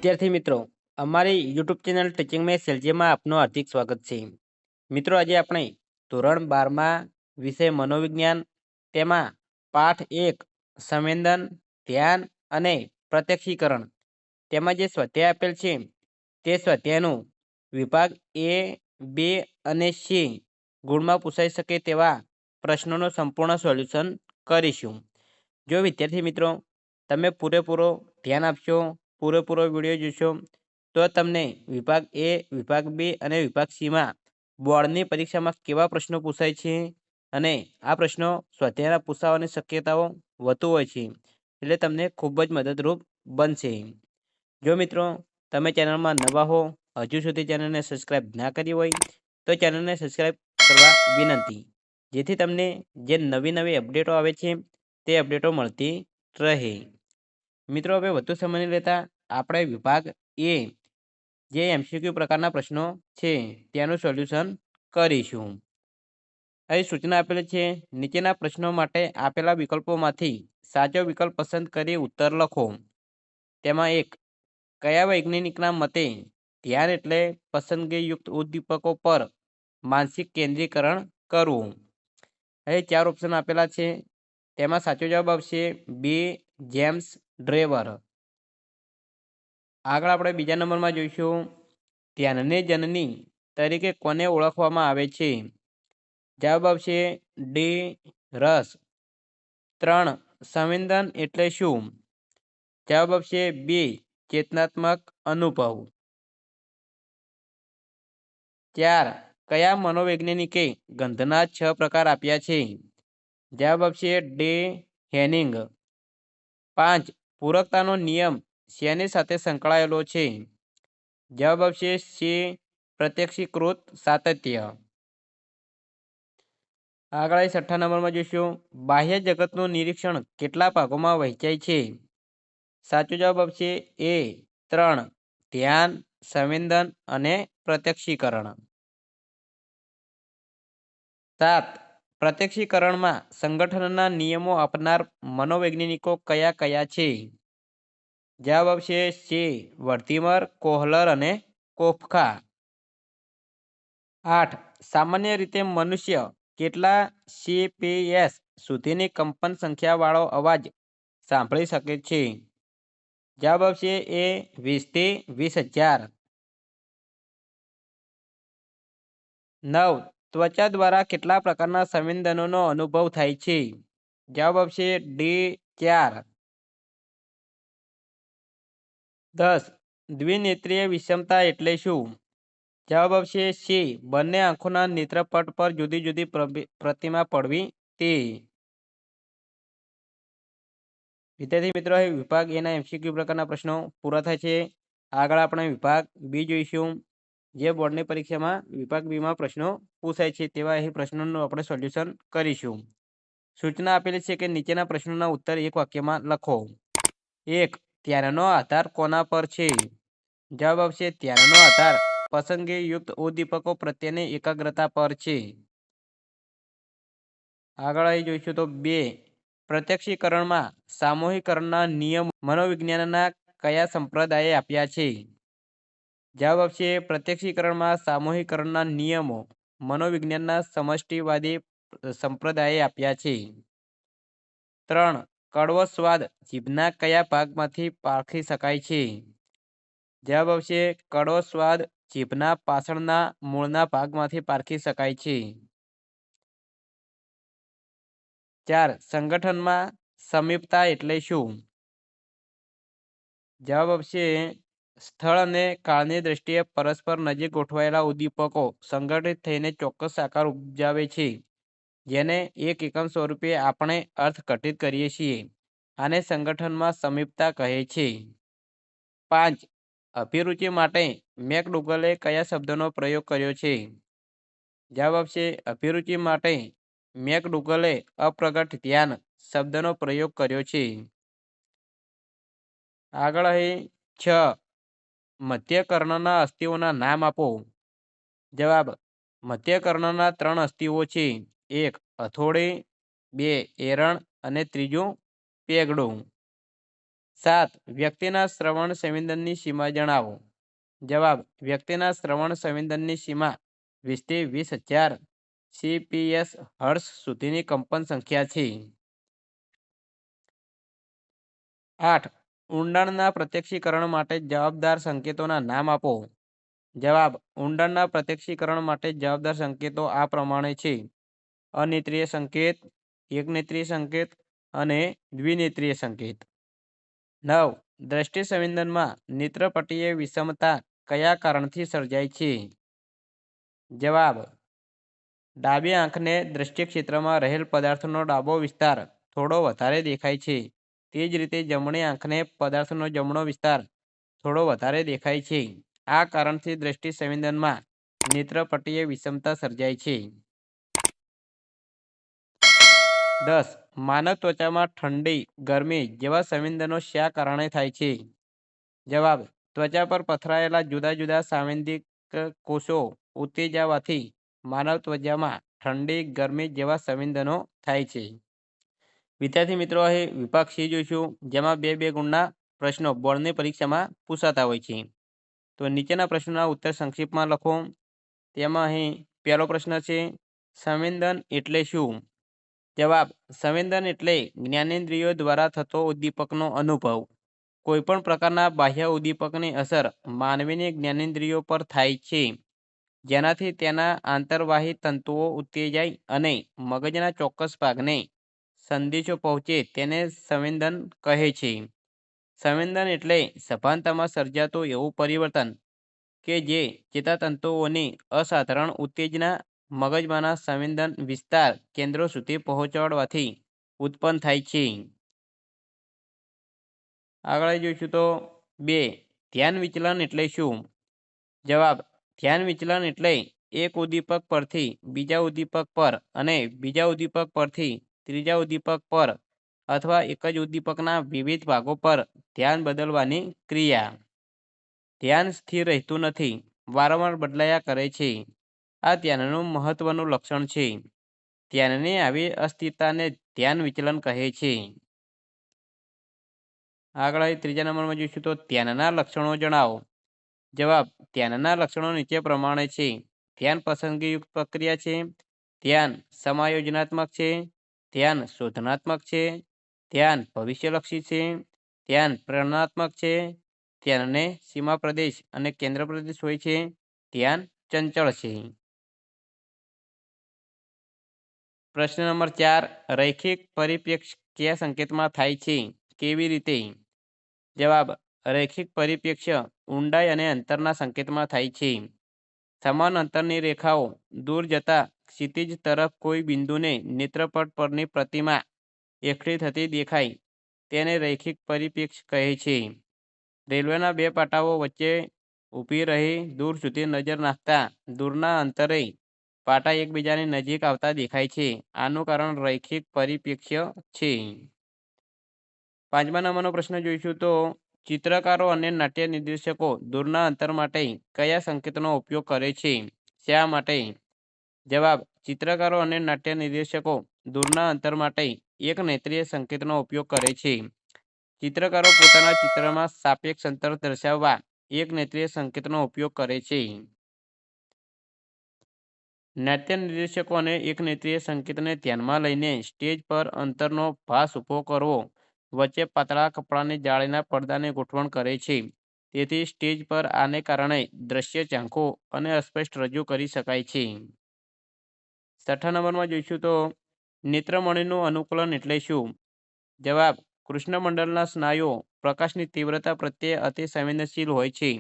વિદ્યાર્થી મિત્રો, અમારી યુટ્યુબ ચેનલ ટીચિંગ મેં સેલજીમાં આપનું હાર્દિક સ્વાગત છે. મિત્રો, આજે આપણે ધોરણ 12માં વિષય મનોવિજ્ઞાન તેમાં પાઠ 1 સંવેદન, ધ્યાન અને પ્રત્યક્ષીકરણ તેમાં જે સ્વાધ્યાય આપેલ છે તે સ્વાધ્યાયનું વિભાગ A, B અને C ગુણમાં પૂછાઈ શકે તેવા પ્રશ્નોનું સંપૂર્ણ સોલ્યુશન કરીશું. જો વિદ્યાર્થી મિત્રો તમે પૂરેપૂરો ધ્યાન આપશો, પૂરેપૂરો વિડીયો જોશો તો તમને વિભાગ A, વિભાગ B અને વિભાગ Cમાં બોર્ડની પરીક્ષામાં કેવા પ્રશ્નો પૂછાય છે અને આ પ્રશ્નો સ્વાધ્યાયના પૂછાવાની શક્યતાઓ વધુ હોય છે, એટલે તમને ખૂબ જ મદદરૂપ બનશે. જો મિત્રો તમે ચેનલમાં નવા હો, હજુ સુધી ચેનલને સબસ્ક્રાઈબ ના કરી હોય તો ચેનલને સબસ્ક્રાઈબ કરવા વિનંતી, જેથી તમને જે નવી નવી અપડેટો આવે છે તે અપડેટો મળતી રહે. મિત્રો, હવે વધુ સમય નહીં લેતા આપણે વિભાગ A જે MCQ પ્રકારના પ્રશ્નો છે તેનું સોલ્યુશન કરીશું. અહીં સૂચના આપેલી છે, નીચેના પ્રશ્નો માટે આપેલા વિકલ્પોમાંથી સાચો વિકલ્પ પસંદ કરી ઉત્તર લખો. તેમાં 1. કયા વૈજ્ઞાનિકના મતે ધ્યાન એટલે પસંદગીયુક્ત ઉદ્દીપકો પર માનસિક કેન્દ્રીકરણ કરવું? અહીં 4 ઓપ્શન આપેલા છે. તેમાં સાચો જવાબ આવશે B. જેમ્સ ડ્રેવર. આગળ આપણે બીજા નંબરમાં જોઈશું, ધ્યાનને જનની તરીકે કોને ઓળખવામાં આવે છે? જવાબ આવશે D. રસ. 3. સંવેદન એટલે શું? જવાબ આવશે B. ચેતનાત્મક અનુભવ. 4. કયા મનોવૈજ્ઞાનિકે ગંધના 6 પ્રકાર આપ્યા છે? જવાબ આવશે D. હેનિંગ. 5. પૂરકતાનો નિયમ શેની સાથે સંકળાયેલો છે? જવાબ આવશે C. પ્રત્યક્ષીકૃત સાતત્ય. આગળ 6 નંબરમાં જોઈશું, બાહ્ય જગતનું નિરીક્ષણ કેટલા ભાગોમાં વહેંચાય છે? સાચો જવાબ આવશે A. 3. ધ્યાન, સંવેદન અને પ્રત્યક્ષીકરણ. 7. પ્રત્યક્ષીકરણમાં સંગઠનના નિયમો આપનાર મનોવૈજ્ઞાનિકો કયા કયા છે? જવાબ આવશે C. વર્ધીમર, કોહલર અને કોફકા. 8. સામાન્ય રીતે મનુષ્ય કેટલા CPS સુધીની કંપન સંખ્યાવાળો અવાજ સાંભળી શકે છે? જવાબ આવશે A. 20 થી 20,000. 9. ત્વચા દ્વારા કેટલા પ્રકારના સંવેદનોનો અનુભવ થાય છે? જવાબ આવશે D. 4. 10. દ્વિનેત્રીય વિષમતા એટલે શું? જવાબ આવશે C. બંને આંખોના નેત્રપટ પર જુદી જુદી પ્રતિમા પડવી તે. વિદ્યાર્થી મિત્રો, વિભાગ A ના MCQ પ્રકારના પ્રશ્નો પૂરા થાય છે. આગળ આપણે વિભાગ B જોઈશું, જે બોર્ડની પરીક્ષામાં વિભાગ B માં પ્રશ્નો પૂછાય છે તેવા અહીં પ્રશ્નોનું આપણે સોલ્યુશન કરીશું. સૂચના આપેલી છે કે નીચેના પ્રશ્નોના ઉત્તર એક વાક્યમાં લખો. 1. ધ્યાનનો આધાર કોના પર છે? જવાબ આવશે ધ્યાનનો આધાર પસંદગીયુક્ત ઉદ્દીપકો પ્રત્યેની એકાગ્રતા પર છે. આગળ અહીં જોઈશું તો 2. પ્રત્યક્ષીકરણમાં સામૂહિકરણના નિયમો મનોવિજ્ઞાનના કયા સંપ્રદાયે આપ્યા છે? જવાબ આવશે પ્રત્યક્ષીકરણમાં સામૂહિકરણના નિયમો મનોવિજ્ઞાનના સમષ્ટિવાદી સંપ્રદાયે આપ્યા છે. 3. કડવો સ્વાદ જીભના કયા ભાગમાંથી પારખી શકાય છે? જવાબ આવશે કડવો સ્વાદ જીભના પાછળના મૂળના ભાગમાંથી પારખી શકાય છે. 4. સંગઠનમાં સમીપતા એટલે શું? જવાબ આવશે સ્થળ અને કાળની દ્રષ્ટિએ પરસ્પર નજીક ગોઠવાયેલા ઉદ્દીપકો સંગઠિત થઈને ચોક્કસ આકાર ઉપજાવે છે, જેને એક એકમ સ્વરૂપે આપણે અર્થઘટિત કરીએ છીએ. આને સંગઠનમાં સમીપતા કહે છે. 5. અભિરુચિ માટે મેકડુગલે કયા શબ્દનો પ્રયોગ કર્યો છે? જવાબ આવશે અભિરુચિ માટે મેકડુગલે અપ્રગટ ધ્યાન શબ્દનો પ્રયોગ કર્યો છે. આગળ અહીં 6. મધ્યકર્ણના અસ્થિઓના નામ આપો. જવાબ: મધ્યકર્ણના 3 અસ્થિઓ છે. 1. હથોડી, 2. એરણ અને 3. પેગડું. 7. વ્યક્તિના શ્રવણ સંવેદનની સીમા જણાવો. જવાબ: વ્યક્તિના શ્રવણ સંવેદનની સીમા 20 થી 20,000 CPS હર્ટ્ઝ સુધીની કંપન સંખ્યા છે. 8. ઊંડાણના પ્રત્યક્ષીકરણ માટે જવાબદાર સંકેતોના નામ આપો. જવાબ: ઊંડાણના પ્રત્યક્ષીકરણ માટે જવાબદાર સંકેતો આ પ્રમાણે છે: અનેત્રીય સંકેત, એકનેત્રીય સંકેત અને દ્વિનેત્રીય સંકેત. 9. દ્રષ્ટિ સંવેદનમાં નેત્રપટીય વિષમતા કયા કારણથી સર્જાય છે? જવાબ: ડાબી આંખને દ્રષ્ટિ ક્ષેત્રમાં રહેલ પદાર્થનો ડાબો વિસ્તાર થોડો વધારે દેખાય છે. તે જ રીતે જમણી આંખને પદાર્થનો જમણો વિસ્તાર થોડો વધારે દેખાય છે. આ કારણથી દ્રષ્ટિ સંવેદનમાં નેત્રપટીય વિષમતા સર્જાય છે. 10. માનવ ત્વચામાં ઠંડી, ગરમી જેવા સંવેદનો શા કારણે થાય છે? જવાબ: ત્વચા પર પથરાયેલા જુદા જુદા સાંવેદિક કોષો ઉત્તેજાવાથી માનવ ત્વચામાં ઠંડી, ગરમી જેવા સંવેદનો થાય છે. વિદ્યાર્થી મિત્રો, અહીં વિભાગ C જોઈશું, જેમાં 2-2 ગુણના પ્રશ્નો બોર્ડની પરીક્ષામાં પૂછાતા હોય છે. તો નીચેના પ્રશ્નોના ઉત્તર સંક્ષિપ્તમાં લખો. તેમાં અહીં પહેલો પ્રશ્ન છે: સંવેદન એટલે શું? જવાબ: સંવેદન એટલે જ્ઞાનેન્દ્રિયો દ્વારા થતો ઉદ્દીપકનો અનુભવ. કોઈપણ પ્રકારના બાહ્ય ઉદ્દીપકની અસર માનવીની જ્ઞાનેન્દ્રિયો પર થાય છે, જેનાથી તેના આંતરવાહી તંતુઓ ઉત્તેજાય અને મગજના ચોક્કસ ભાગને સંદેશો પહોંચે તેને સંવેદન કહે છે. સંવેદન એટલે સભાનતામાં સર્જાતું એવું પરિવર્તન કે જે ચેતાતંતુઓની અસાધારણ ઉત્તેજના મગજમાંના સંવેદન વિસ્તાર કેન્દ્રો સુધી પહોંચાડવાથી ઉત્પન્ન થાય છે. આગળ જોઈશું તો 2. ધ્યાન વિચલન એટલે શું? જવાબ: ધ્યાન વિચલન એટલે એક ઉદ્દીપક પરથી બીજા ઉદ્દીપક પર અને બીજા ઉદ્દીપક પરથી ત્રીજા ઉદ્દીપક પર અથવા એક જ ઉદ્દીપકના વિવિધ ભાગો પર ધ્યાન બદલવાની ક્રિયા. ધ્યાન સ્થિર રહેતું નથી, વારંવાર બદલાયા કરે છે. આ ધ્યાનનું મહત્વનું લક્ષણ છે. ધ્યાનની આવી અસ્થિરતાને ધ્યાન વિચલન કહે છે. આગળ ત્રીજા નંબરમાં જોઈશું તો ધ્યાનના લક્ષણો જણાવો. જવાબ: ધ્યાનના લક્ષણો નીચે પ્રમાણે છે: ધ્યાન પસંદગીયુક્ત પ્રક્રિયા છે, ધ્યાન સમાયોજનાત્મક છે, ધ્યાન શોધનાત્મક છે, ધ્યાન ભવિષ્યલક્ષી છે, ધ્યાન પ્રેરણાત્મક છે, ધ્યાનને સીમા પ્રદેશ અને કેન્દ્ર પ્રદેશ હોય છે, ધ્યાન ચંચળ છે. પ્રશ્ન નંબર 4. રૈખિક પરિપ્રેક્ષ્ય કયા સંકેતમાં થાય છે? કેવી રીતે? જવાબ: રૈખિક પરિપ્રેક્ષ્ય ઊંડાઈ અને અંતરના સંકેતમાં થાય છે. સમાન અંતરની રેખાઓ દૂર જતા ક્ષિતિજ તરફ કોઈ બિંદુને નેત્રપટ પરની પ્રતિમા એકઠી થતી દેખાય તેને રૈખિક પરિપ્રેક્ષ્ય કહે છે. રેલવેના બે પાટાઓ વચ્ચે ઊભી રહી દૂર સુધી નજર નાખતા દૂરના અંતરે પાટા એકબીજાની નજીક આવતા દેખાય છે. આનું કારણ રૈખિક પરિપ્રેક્ષ્ય છે. 5મા નંબરનો પ્રશ્ન જોઈશું તો ચિત્રકારો અને નાટ્ય નિર્દેશકો દૂરના અંતર માટે કયા સંકેતનો ઉપયોગ કરે છે? શા માટે? જવાબ: ચિત્રકારો અને નાટ્ય નિર્દેશકો દૂરના અંતર માટે એક નેત્રીય સંકેતનો ઉપયોગ કરે છે. ચિત્રકારો પોતાના ચિત્રમાં સાપેક્ષ અંતર દર્શાવવા એક નેત્રીય સંકેતનો ઉપયોગ કરે છે. નાટ્ય નિર્દેશકો અને એક નેત્રીય સંકેતને ધ્યાનમાં લઈને સ્ટેજ પર અંતરનો ભાસ ઊભો કરવો વચ્ચે પાતળા કપડાની જાળીના પડદાને ગોઠવણ કરે છે. તેથી સ્ટેજ પર આને કારણે દ્રશ્ય ઝાંખું અને અસ્પષ્ટ રજૂ કરી શકાય છે. 6ઠ્ઠા નંબરમાં જોઈશું તો નેત્રમણિનું અનુકૂલન એટલે શું? જવાબ: કૃષ્ણમંડલના સ્નાયુઓ પ્રકાશની તીવ્રતા પ્રત્યે અતિ સંવેદનશીલ હોય છે.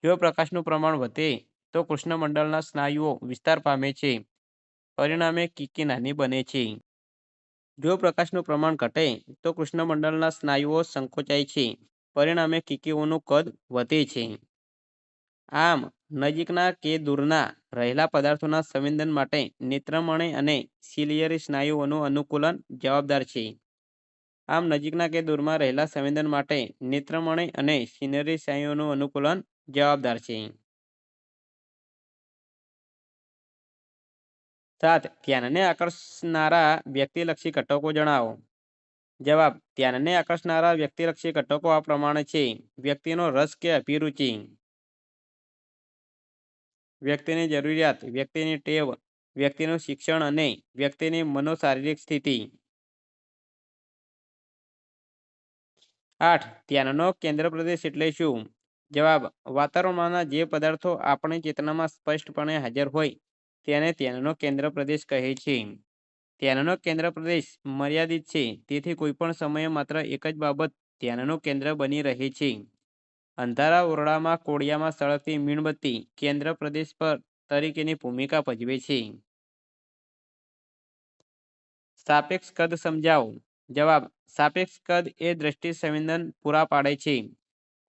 જો પ્રકાશનું પ્રમાણ વધે તો કૃષ્ણમંડલના સ્નાયુઓ વિસ્તાર પામે છે, પરિણામે કીકી નાની બને છે. જો પ્રકાશનું પ્રમાણ ઘટે તો કૃષ્ણમંડલના સ્નાયુઓ સંકોચાય છે, પરિણામે કીકીઓનું કદ વધે છે. આમ નજીકના કે દૂરના રહેલા પદાર્થોના સંવેદન માટે નેત્રમણિ અને સિલિયરી સ્નાયુઓનું અનુકૂલન જવાબદાર છે. આમ નજીકના કે દૂરમાં રહેલા સંવેદન માટે નેત્રમણિ અને સિલિયરી સ્નાયુઓનું અનુકૂલન જવાબદાર છે. 7. ધ્યાનને આકર્ષનારા વ્યક્તિલક્ષી ઘટકો જણાવો. જવાબ: ધ્યાનને આકર્ષનારા વ્યક્તિલક્ષી ઘટકો આ પ્રમાણે છે: વ્યક્તિનો રસ કે અભિરુચિ, વ્યક્તિની જરૂરિયાત, વ્યક્તિની ટેવ, વ્યક્તિનું શિક્ષણ અને વ્યક્તિની મનોશારીરિક સ્થિતિ. 8. ધ્યાનનો કેન્દ્રપ્રદેશ એટલે શું? જવાબ: વાતાવરણમાંના જે પદાર્થો આપણી ચેતનામાં સ્પષ્ટપણે હાજર હોય તેને ધ્યાનનો કેન્દ્રપ્રદેશ કહે છે. ધ્યાનનો કેન્દ્રપ્રદેશ મર્યાદિત છે, તેથી કોઈપણ સમયે માત્ર એક જ બાબત ધ્યાનનું કેન્દ્ર બની રહે છે. અંધારા ઓરડામાં કોડિયામાં સળગતી મીણબત્તી કેન્દ્રપ્રદેશ પર તરીકેની ભૂમિકા ભજવે છે. સાપેક્ષ કદ સમજાવો. જવાબ: સાપેક્ષ કદ એ દ્રષ્ટિ સંવેદન પૂરા પાડે છે.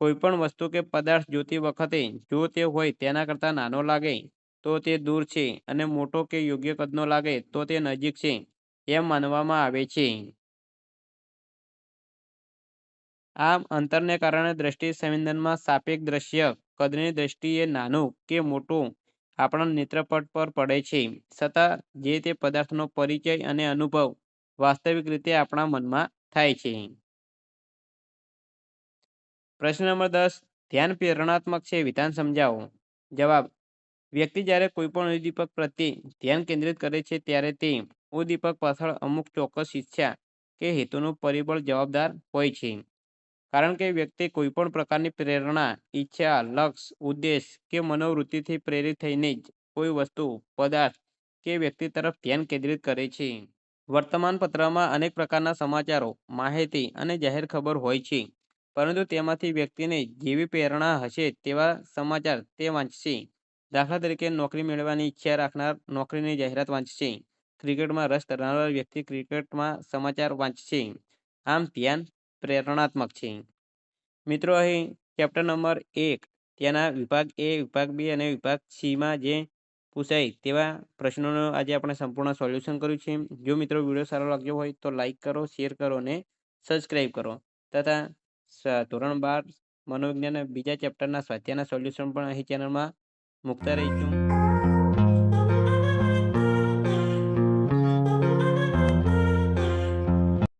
કોઈપણ વસ્તુ કે પદાર્થ જોતી વખતે જો તે હોય તેના કરતાં નાનો લાગે તો તે દૂર છે અને મોટો કે યોગ્ય કદનો લાગે તો તે નજીક છે એમ માનવામાં આવે છે. આમ અંતરને કારણે દ્રષ્ટિ સંવેદનમાં સાપેક્ષ દ્રશ્ય કદની દ્રષ્ટિએ નાનું કે મોટું આપણા નેત્રપટ પર પડે છે, છતાં જે તે પદાર્થનો પરિચય અને અનુભવ વાસ્તવિક રીતે આપણા મનમાં થાય છે. પ્રશ્ન નંબર 10. ધ્યાન પ્રેરણાત્મક છે, વિધાન સમજાવો. જવાબ: વ્યક્તિ જ્યારે કોઈપણ ઉદ્દીપક પ્રત્યે ધ્યાન કેન્દ્રિત કરે છે ત્યારે તે ઉદ્દીપક પાછળ અમુક ચોક્કસ ઈચ્છા કે હેતુનું પરિબળ જવાબદાર હોય છે. કારણ કે વ્યક્તિ કોઈપણ પ્રકારની પ્રેરણા, ઈચ્છા, લક્ષ્ય, ઉદ્દેશ કે મનોવૃત્તિથી પ્રેરિત થઈને જ કોઈ વસ્તુ, પદાર્થ કે વ્યક્તિ તરફ ધ્યાન કેન્દ્રિત કરે છે. વર્તમાનપત્રમાં અનેક પ્રકારના સમાચારો, માહિતી અને જાહેર ખબર હોય છે, પરંતુ તેમાંથી વ્યક્તિને જેવી પ્રેરણા હશે તેવા સમાચાર તે વાંચશે. દાખલા તરીકે, નોકરી મેળવવાની ઈચ્છા રાખનાર નોકરીની જાહેરાત વાંચશે. ક્રિકેટમાં રસ ધરાવનાર વ્યક્તિ ક્રિકેટમાં સમાચાર વાંચશે. આમ ધ્યાન પ્રેરણાત્મક છે. મિત્રો, અહીં ચેપ્ટર નંબર 1 તેના વિભાગ એ, વિભાગ બી અને વિભાગ સીમાં જે પૂછાય તેવા પ્રશ્નોનું આજે આપણે સંપૂર્ણ સોલ્યુશન કર્યું છે. જો મિત્રો વિડીયો સારો લાગ્યો હોય તો લાઈક કરો, શેર કરો અને સબસ્ક્રાઈબ કરો. તથા ધોરણ 12 મનોવિજ્ઞાનના બીજા ચેપ્ટરના સ્વાધ્યાયના સોલ્યુશન પણ અહીં ચેનલમાં મૂકતા રહીશું.